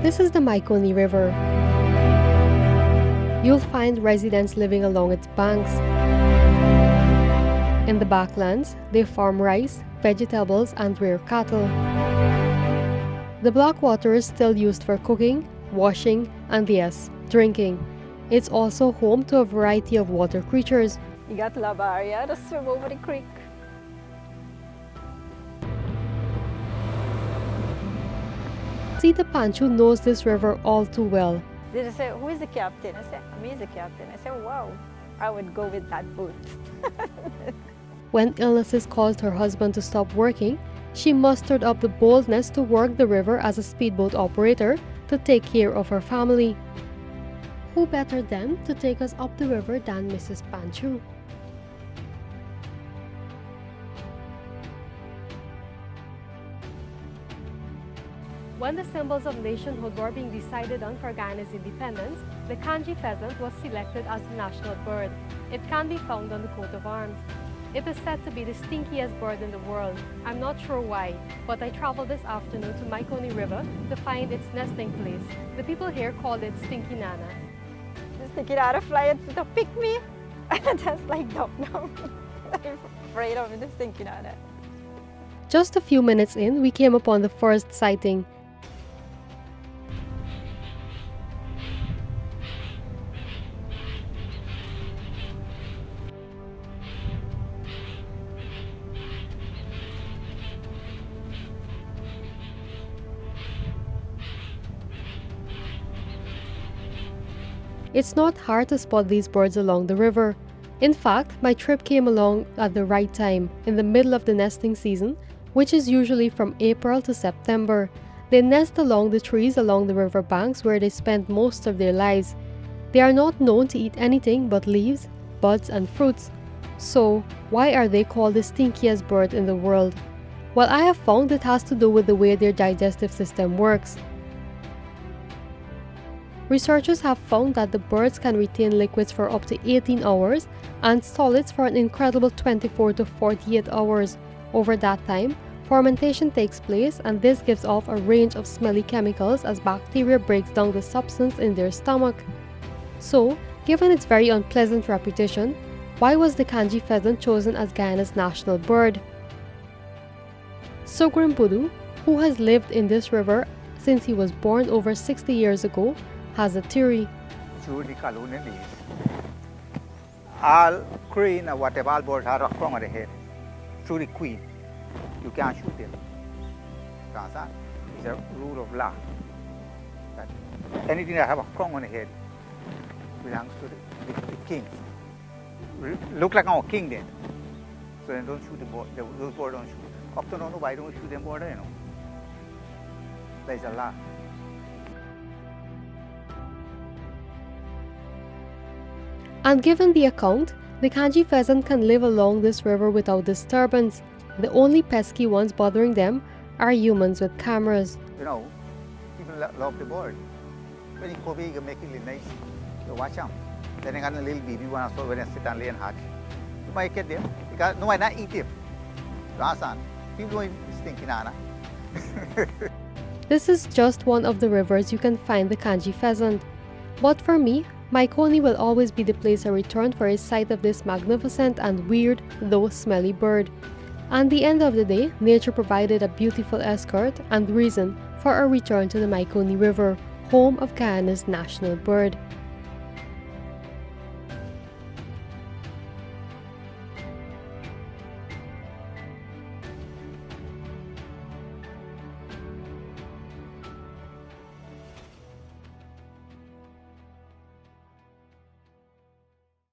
This is the Mahaicony River. You'll find residents living along its banks. In the backlands, they farm rice, vegetables, and rear cattle. The black water is still used for cooking, washing, and yes, drinking. It's also home to a variety of water creatures. You got Lavaria to swim over the creek. Sita Panchu knows this river all too well. They say, who is the captain? I said, me is the captain. I said, wow, I would go with that boat. When illnesses caused her husband to stop working, she mustered up the boldness to work the river as a speedboat operator to take care of her family. Who better then to take us up the river than Mrs. Panchu? When the symbols of nationhood were being decided on for Guyana's independence, the kanji pheasant was selected as the national bird. It can be found on the coat of arms. It is said to be the stinkiest bird in the world. I'm not sure why, but I traveled this afternoon to Mahaicony River to find its nesting place. The people here called it Stinky Nana. The Stinky Nana fly to pick me. Just like dog now. I'm afraid of the Stinky Nana. Just a few minutes in, we came upon the first sighting. It's not hard to spot these birds along the river. In fact, my trip came along at the right time, in the middle of the nesting season, which is usually from April to September. They nest along the trees along the river banks where they spend most of their lives. They are not known to eat anything but leaves, buds, and fruits. So, why are they called the stinkiest bird in the world? Well, I have found it has to do with the way their digestive system works. Researchers have found that the birds can retain liquids for up to 18 hours and solids for an incredible 24 to 48 hours. Over that time, fermentation takes place, and this gives off a range of smelly chemicals as bacteria breaks down the substance in their stomach. So, given its very unpleasant reputation, why was the kanji pheasant chosen as Guyana's national bird? Sugrim Budu, who has lived in this river since he was born over 60 years ago, has a theory. Through the colonial days, all crane or whatever all birds are from the head. Through the queen, you can't shoot them. It's a rule of law. That anything that have a crown on the head belongs to the king. Look like our king then. So they don't shoot the bird. Those birds don't shoot. Often don't know why don't shoot them bird, you know. There's a law. And given the account, the kanji pheasant can live along this river without disturbance. The only pesky ones bothering them are humans with cameras. You know, people love the bird. When you go big, you make it nice. You watch them. Then you got a little baby one also when they sit and lay and hatch. You might get them because no one not eat them. People don't Stinky Nana. This is just one of the rivers you can find the kanji pheasant. But for me, Mahaicony will always be the place I return for a sight of this magnificent and weird, though smelly bird. At the end of the day, nature provided a beautiful escort and reason for our return to the Mahaicony River, home of Guyana's national bird.